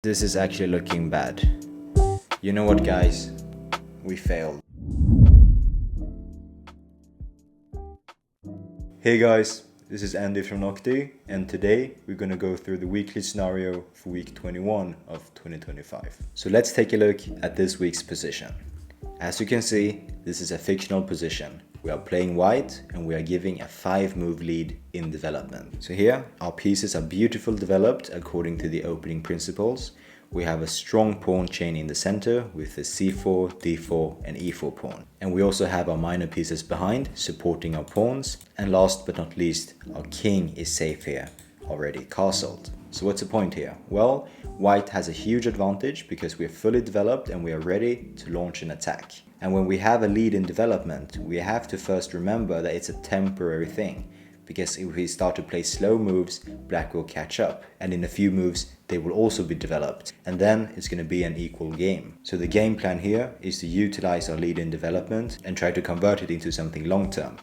This is actually looking bad. You know what, guys? We failed. Hey guys, this is Andy from Noctie, and today we're gonna go through the weekly scenario for week 21 of 2025. So let's take a look at this week's position. As you can see, this is a fictional position. We are playing white and we are giving a 5-move lead in development. So here, our pieces are beautifully developed according to the opening principles. We have a strong pawn chain in the center with the c4, d4 and e4 pawn. And we also have our minor pieces behind, supporting our pawns. And last but not least, our king is safe here, already castled. So what's the point here? Well, white has a huge advantage because we are fully developed and we are ready to launch an attack. And when we have a lead in development, we have to first remember that it's a temporary thing. Because if we start to play slow moves, black will catch up. And in a few moves, they will also be developed. And then it's going to be an equal game. So the game plan here is to utilize our lead in development and try to convert it into something long term.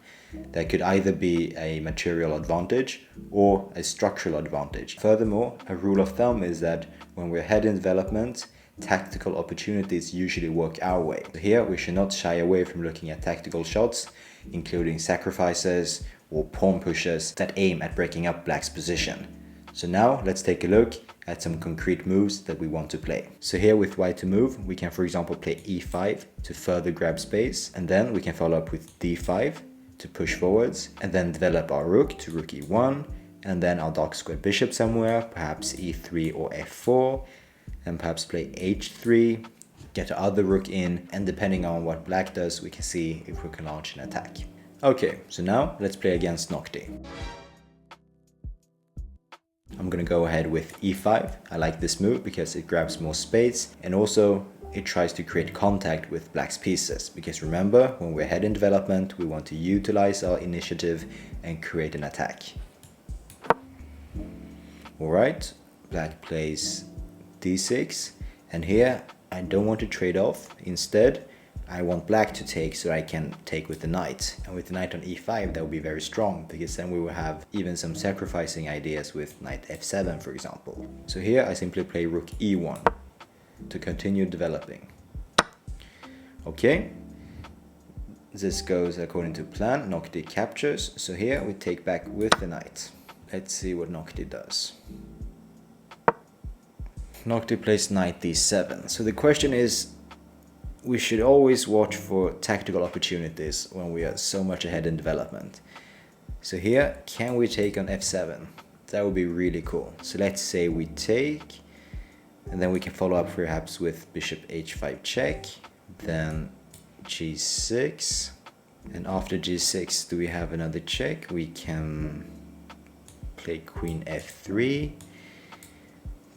That could either be a material advantage or a structural advantage. Furthermore, a rule of thumb is that when we're ahead in development, tactical opportunities usually work our way. So here we should not shy away from looking at tactical shots, including sacrifices or pawn pushes that aim at breaking up black's position. So now let's take a look at some concrete moves that we want to play. So here with white to move, we can for example play e5 to further grab space, and then we can follow up with d5 to push forwards, and then develop our rook to rook e1, and then our dark square bishop somewhere, perhaps e3 or f4, and perhaps play h3, get the other rook in, and depending on what black does, we can see if we can launch an attack. Okay, so now let's play against Noctie. I'm gonna go ahead with e5. I like this move because it grabs more space and also it tries to create contact with black's pieces. Because remember, when we're ahead in development, we want to utilize our initiative and create an attack. Alright, black plays d6, and here I don't want to trade off. Instead, I want black to take so I can take with the knight. And with the knight on e5, that would be very strong, because then we will have even some sacrificing ideas with knight f7, for example. So here I simply play rook e1 to continue developing. Okay, this goes according to plan. Noctie captures. So here we take back with the knight. Let's see what Noctie does. Noctie plays knight d7. So the question is, we should always watch for tactical opportunities when we are so much ahead in development. So here, can we take on f7? That would be really cool. So let's say we take, and then we can follow up perhaps with bishop h5 check, then g6, and after g6 do we have another check? We can play queen f3,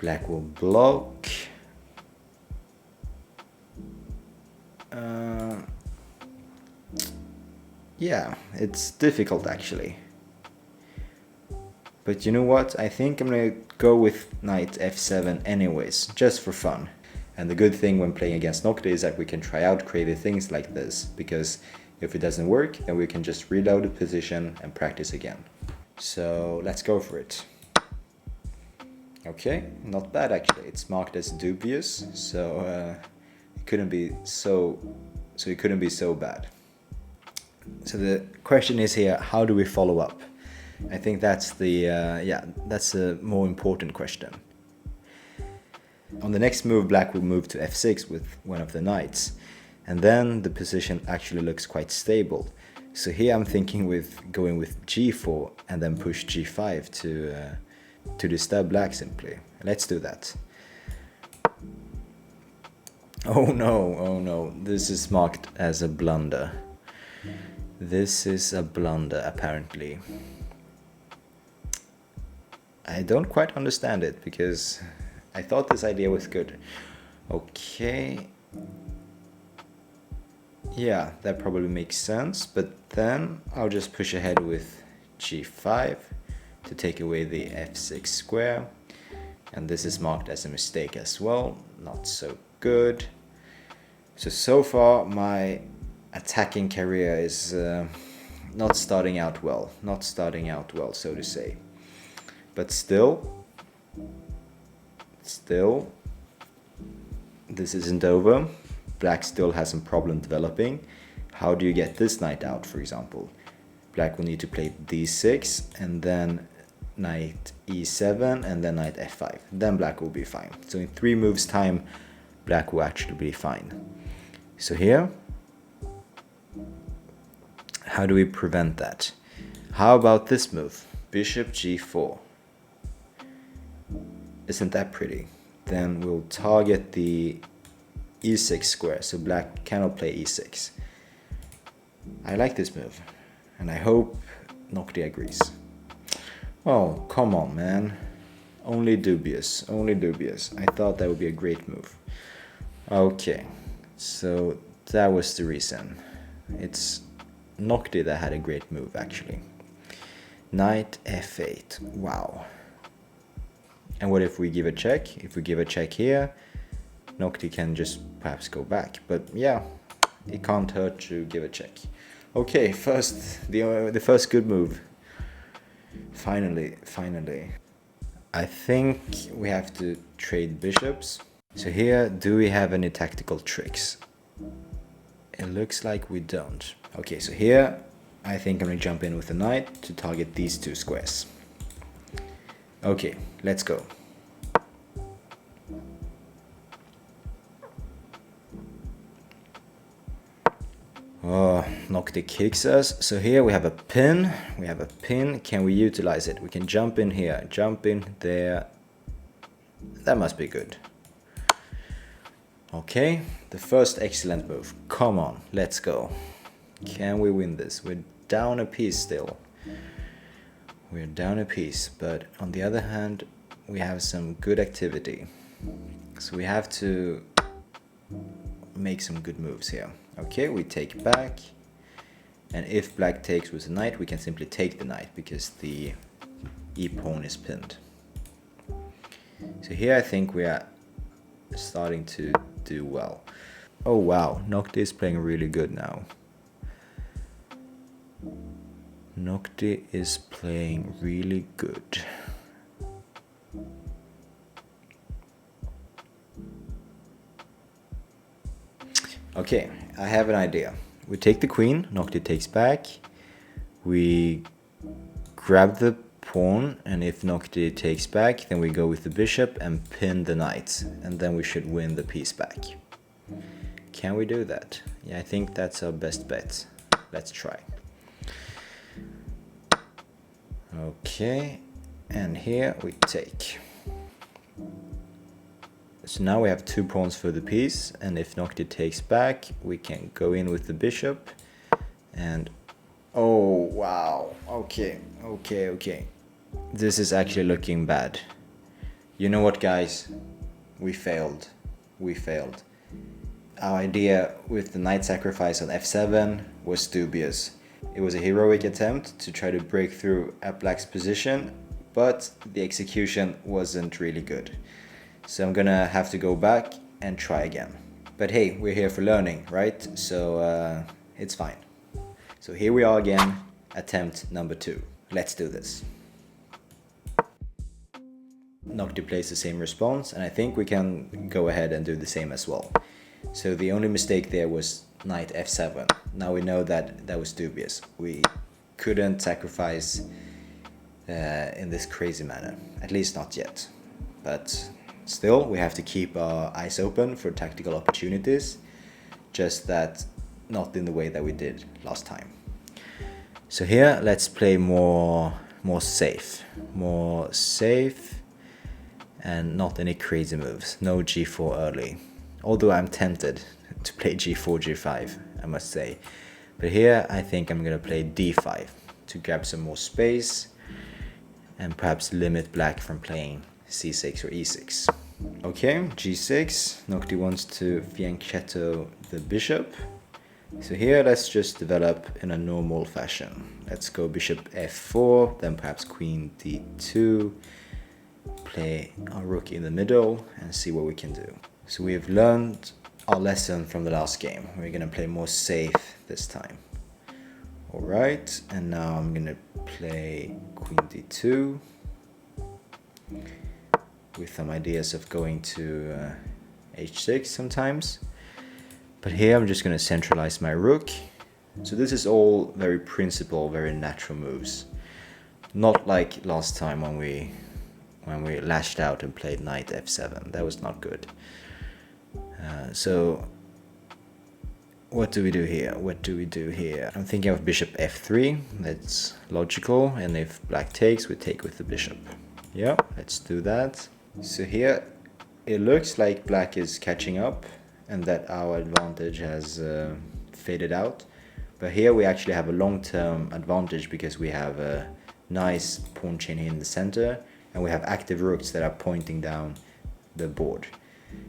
black will block. Yeah, it's difficult actually. But you know what? I think I'm gonna go with knight f7 anyways, just for fun. And the good thing when playing against Noctie is that we can try out creative things like this, because if it doesn't work, then we can just reload the position and practice again. So let's go for it. Okay, not bad actually. It's marked as dubious, so it couldn't be so bad. So the question is here, how do we follow up? I think that's that's a more important question. On the next move, black will move to f6 with one of the knights, and then the position actually looks quite stable. So here I'm thinking with going with g4 and then push g5 to disturb black simply. Let's do that. Oh no, this is marked as a blunder. This is a blunder, apparently. I don't quite understand it, because I thought this idea was good. Okay. Yeah, that probably makes sense, but then I'll just push ahead with g5 to take away the f6 square. And this is marked as a mistake as well, not so good. So far my attacking career is not starting out well, so to say. But still, this isn't over. Black still has some problem developing. How do you get this knight out, for example? Black will need to play d6 and then knight e7 and then knight f5. Then black will be fine. So in 3 moves time, black will actually be fine. So here, how do we prevent that? How about this move? Bishop g4. Isn't that pretty? Then we'll target the e6 square, so black cannot play e6. I like this move, and I hope Noctie agrees. Oh, come on, man. Only dubious, only dubious. I thought that would be a great move. Okay, so that was the reason. It's Noctie that had a great move, actually. Knight f8, wow. And what if we give a check? If we give a check here, Noctie can just perhaps go back. But yeah, it can't hurt to give a check. Okay, the first good move. Finally. I think we have to trade bishops. So here, do we have any tactical tricks? It looks like we don't. Okay, so here, I think I'm gonna jump in with the knight to target these 2 squares. Okay, let's go. Oh, Noctie kicks us. So here we have a pin. Can we utilize it? We can jump in here, jump in there. That must be good. Okay, the first excellent move. Come on, let's go. Can we win this? We're down a piece still. We're down a piece, but on the other hand, we have some good activity. So we have to make some good moves here. Okay, we take back, and if black takes with the knight, we can simply take the knight because the e-pawn is pinned. So here I think we are starting to do well. Oh wow, Noctie is playing really good now. Noctie is playing really good. Okay, I have an idea. We take the queen, Noctie takes back. We grab the pawn, and if Noctie takes back, then we go with the bishop and pin the knight, and then we should win the piece back. Can we do that? Yeah, I think that's our best bet. Let's try. Okay, and here we take. So now we have 2 pawns for the piece, and if Noctie takes back, we can go in with the bishop, and oh wow, okay. This is actually looking bad. You know what, guys? We failed. Our idea with the knight sacrifice on f7 was dubious. It was a heroic attempt to try to break through at black's position, but the execution wasn't really good. So I'm gonna have to go back and try again. But hey, we're here for learning, right? So it's fine. So here we are again, attempt number 2. Let's do this. Noctie plays the same response, and I think we can go ahead and do the same as well. So the only mistake there was knight f7. Now we know that that was dubious. We couldn't sacrifice in this crazy manner, at least not yet. But still, we have to keep our eyes open for tactical opportunities, just that not in the way that we did last time. So here, let's play more safe, and not any crazy moves. No g4 early, although I'm tempted to play g4, g5, I must say. But here, I think I'm gonna play d5 to grab some more space and perhaps limit black from playing c6 or e6. Okay, g6, Noctie wants to fianchetto the bishop. So here, let's just develop in a normal fashion. Let's go bishop f4, then perhaps queen d2, play our rook in the middle, and see what we can do. So we've learned our lesson from the last game. We're gonna play more safe this time. Alright, and now I'm gonna play queen d2 with some ideas of going to h6 sometimes. But here I'm just going to centralize my rook. So this is all very principal, very natural moves. Not like last time when we lashed out and played knight f7. That was not good. So what do we do here? What do we do here? I'm thinking of bishop f3. That's logical. And if black takes, we take with the bishop. Yeah, let's do that. So here it looks like black is catching up and that our advantage has faded out. But here we actually have a long-term advantage because we have a nice pawn chain here in the center and we have active rooks that are pointing down the board.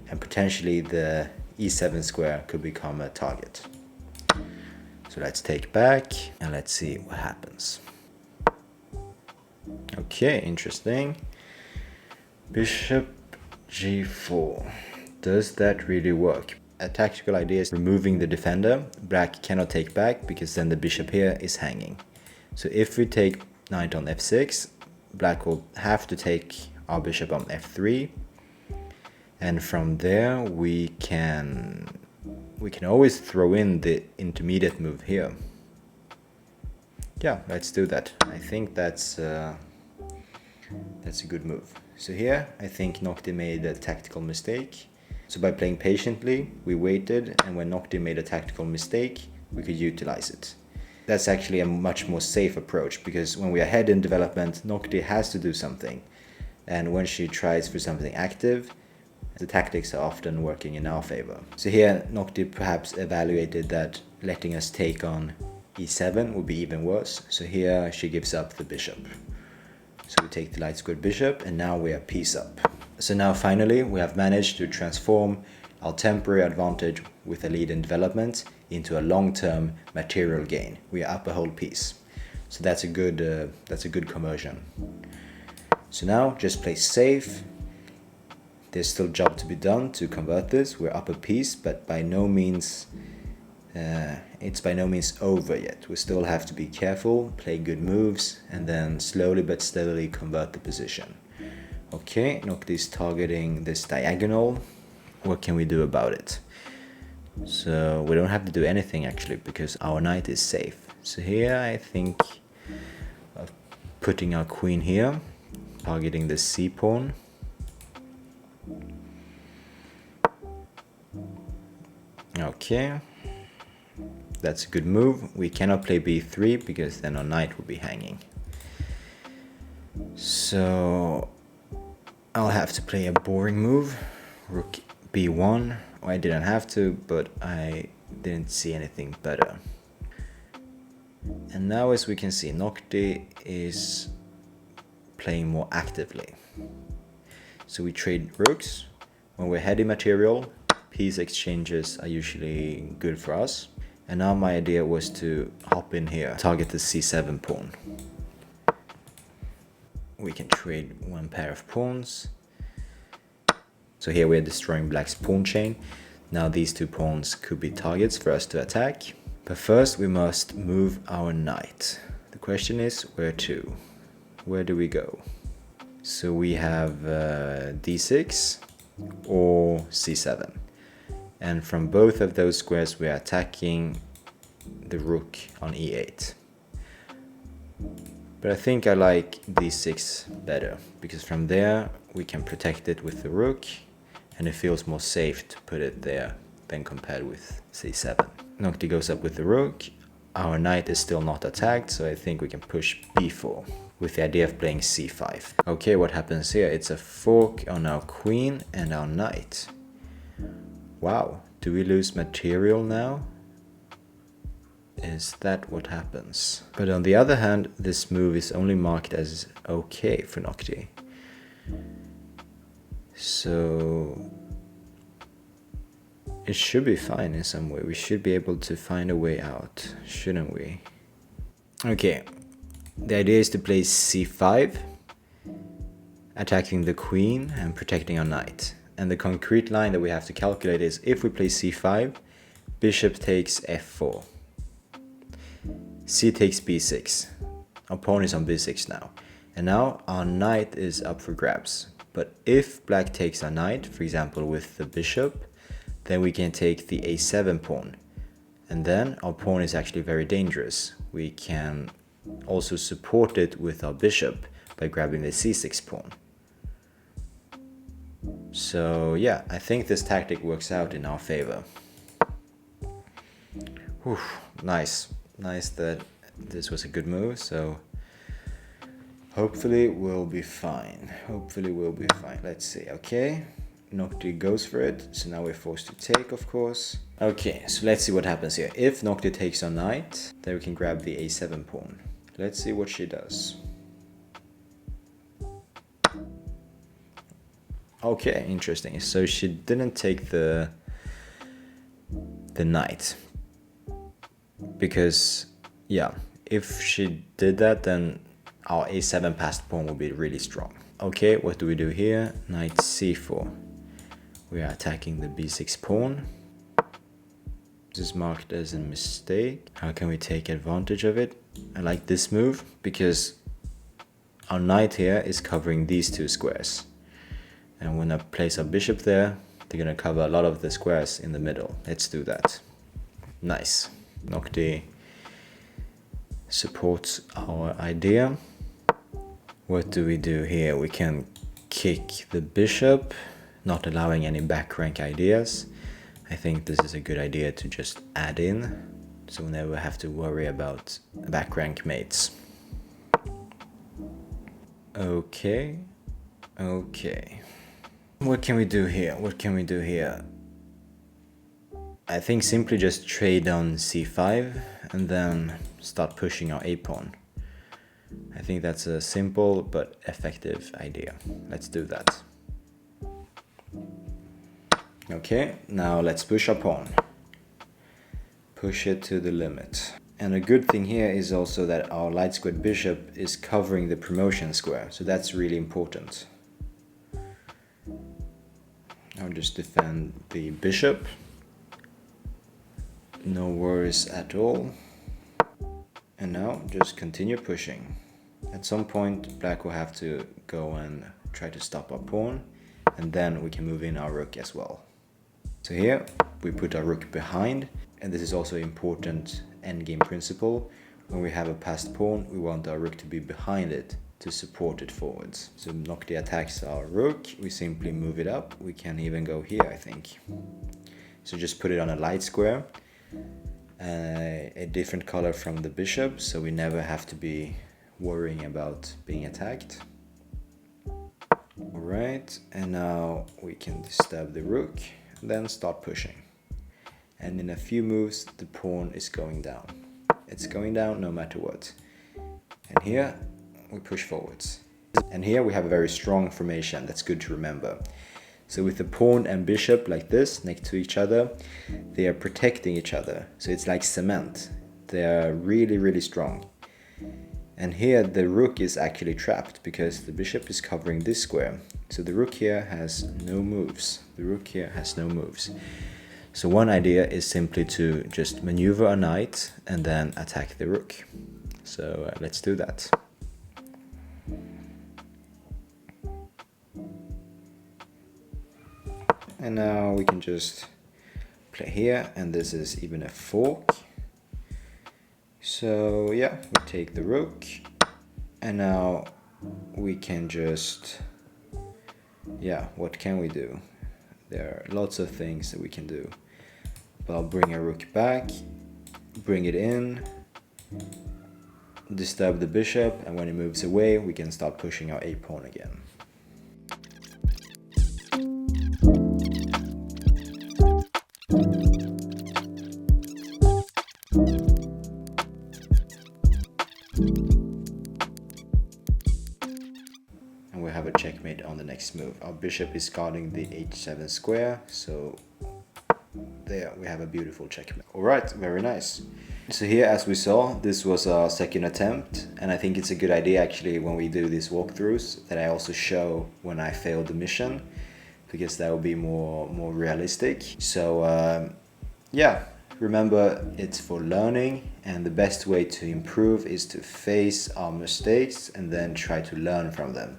And potentially the e7 square could become a target. So let's take back and let's see what happens. Okay, interesting. Bishop g4. Does that really work? A tactical idea is removing the defender. Black cannot take back because then the bishop here is hanging. So if we take knight on f6, black will have to take our bishop on f3. And from there we can always throw in the intermediate move here. Yeah, let's do that. I think that's a good move. So here I think Noctie made a tactical mistake. So by playing patiently, we waited, and when Noctie made a tactical mistake, we could utilize it. That's actually a much more safe approach, because when we are ahead in development, Noctie has to do something. And when she tries for something active, the tactics are often working in our favor. So here Noctie perhaps evaluated that letting us take on e7 would be even worse. So here she gives up the bishop. So we take the light squared bishop, and now we are piece up. So now finally we have managed to transform our temporary advantage with a lead in development into a long-term material gain. We are up a whole piece. So that's a good conversion. So now just play safe. There's still job to be done to convert this. We're up a piece, but by no means it's by no means over yet. We still have to be careful, play good moves, and then slowly but steadily convert the position. Okay, Noctie is targeting this diagonal. What can we do about it? So we don't have to do anything actually, because our knight is safe. So here I think of putting our queen here, targeting the c pawn. Okay, that's a good move. We cannot play b3 because then our knight will be hanging. So I'll have to play a boring move, rook b1. I didn't have to, but I didn't see anything better. And now, as we can see, Noctie is playing more actively. So we trade rooks. When we're heady material, piece exchanges are usually good for us. And now my idea was to hop in here, target the c7 pawn. We can trade one pair of pawns. So here we're destroying black's pawn chain. Now these two pawns could be targets for us to attack. But first we must move our knight. The question is where to? Where do we go? So we have d6 or c7. And from both of those squares we are attacking the rook on e8. But I think I like d6 better, because from there we can protect it with the rook, and it feels more safe to put it there than compared with c7. Noctie goes up with the rook. Our knight is still not attacked, so I think we can push b4 with the idea of playing c5. Okay, what happens here? It's a fork on our queen and our knight. Wow, do we lose material now? Is that what happens? But on the other hand, this move is only marked as okay for Noctie. So it should be fine in some way. We should be able to find a way out, shouldn't we? Okay, the idea is to play c5, attacking the queen and protecting our knight. And the concrete line that we have to calculate is, if we play c5, bishop takes f4. C takes b6. Our pawn is on b6 now. And now our knight is up for grabs. But if black takes our knight, for example with the bishop, then we can take the a7 pawn. And then our pawn is actually very dangerous. We can also support it with our bishop by grabbing the c6 pawn. So yeah, I think this tactic works out in our favor. Whew, nice that this was a good move, so hopefully we'll be fine. Let's see. Okay, Noctie goes for it, so now we're forced to take, of course. Okay, so let's see what happens here. If Noctie takes our knight, then we can grab the a7 pawn. Let's see what she does. Okay, interesting. So she didn't take the knight, because yeah, if she did that, then our a7 passed pawn will be really strong. Okay, what do we do here? Knight c4. We are attacking the b6 pawn. This is marked as a mistake. How can we take advantage of it? I like this move because our knight here is covering these two squares. And when I place our bishop there, they're gonna cover a lot of the squares in the middle. Let's do that. Nice. Noctie supports our idea. What do we do here? We can kick the bishop, not allowing any back rank ideas. I think this is a good idea to just add in, so we never have to worry about back rank mates. Okay. What can we do here? I think simply just trade on c5 and then start pushing our a-pawn. I think that's a simple but effective idea. Let's do that. Okay, now let's push our pawn. Push it to the limit. And a good thing here is also that our light squared bishop is covering the promotion square, so that's really important. I'll just defend the bishop. No worries at all. And now just continue pushing. At some point black will have to go and try to stop our pawn, and then we can move in our rook as well. So here we put our rook behind, and this is also an important endgame principle. When we have a passed pawn, we want our rook to be behind it to support it forwards. So Noctie attacks our rook, we simply move it up. We can even go here, I think. So just put it on a light square, a different color from the bishop, so we never have to be worrying about being attacked. Alright, and now we can disturb the rook, then start pushing. And in a few moves the pawn is going down. It's going down no matter what. And here we push forwards. And here we have a very strong formation that's good to remember. So with the pawn and bishop like this next to each other, they are protecting each other. So it's like cement. They are really strong. And here the rook is actually trapped because the bishop is covering this square. So the rook here has no moves. So one idea is simply to just maneuver a knight and then attack the rook. So let's do that. And now we can just play here, and this is even a fork. So yeah, we take the rook, and now we can just, yeah, what can we do? There are lots of things that we can do. But I'll bring a rook back, bring it in, disturb the bishop, and when it moves away, we can start pushing our a-pawn again. And we have a checkmate on the next move. Our bishop is guarding the h7 square, so there we have a beautiful checkmate. Alright, very nice. So here, as we saw, this was our second attempt, and I think it's a good idea actually when we do these walkthroughs that I also show when I failed the mission, because that will be more realistic. So yeah, remember, it's for learning, and the best way to improve is to face our mistakes and then try to learn from them.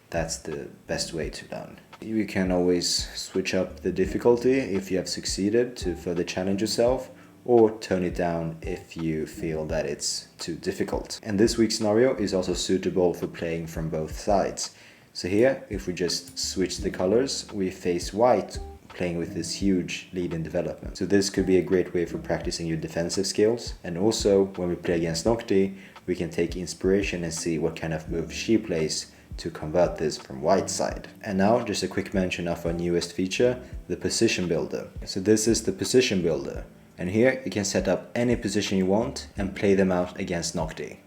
That's the best way to learn. You can always switch up the difficulty if you have succeeded to further challenge yourself, or turn it down if you feel that it's too difficult. And this week's scenario is also suitable for playing from both sides. So here, if we just switch the colors, we face white playing with this huge lead in development. So this could be a great way for practicing your defensive skills. And also, when we play against Noctie, we can take inspiration and see what kind of move she plays to convert this from white side. And now just a quick mention of our newest feature, the position builder. So this is the position builder. And here you can set up any position you want and play them out against Noctie.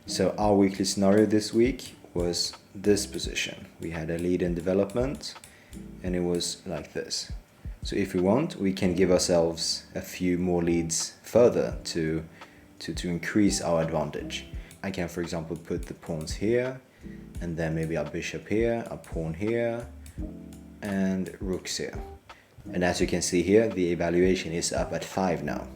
So our weekly scenario this week was this position. We had a lead in development and it was like this. So if we want, we can give ourselves a few more leads further to increase our advantage. I can, for example, put the pawns here, and then maybe our bishop here, our pawn here, and rooks here. And as you can see here, the evaluation is up at 5 now.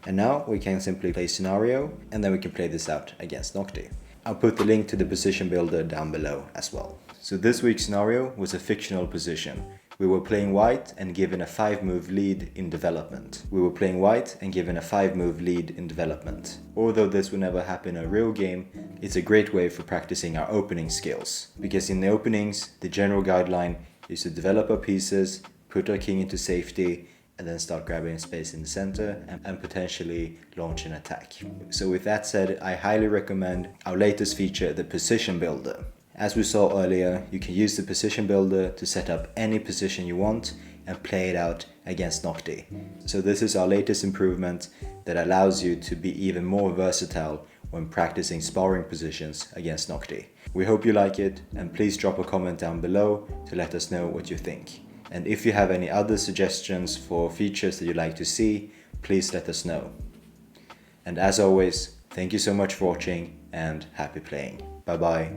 And now we can simply play scenario, and then we can play this out against Noctie. I'll put the link to the position builder down below as well. So this week's scenario was a fictional position. We were playing white and given a 5-move lead in development. Although this will never happen in a real game, it's a great way for practicing our opening skills. Because in the openings, the general guideline is to develop our pieces, put our king into safety, and then start grabbing space in the center and potentially launch an attack. So with that said, I highly recommend our latest feature, the position builder. As we saw earlier, you can use the position builder to set up any position you want and play it out against Noctie. So this is our latest improvement that allows you to be even more versatile when practicing sparring positions against Noctie. We hope you like it, and please drop a comment down below to let us know what you think. And if you have any other suggestions for features that you'd like to see, please let us know. And as always, thank you so much for watching and happy playing. Bye bye.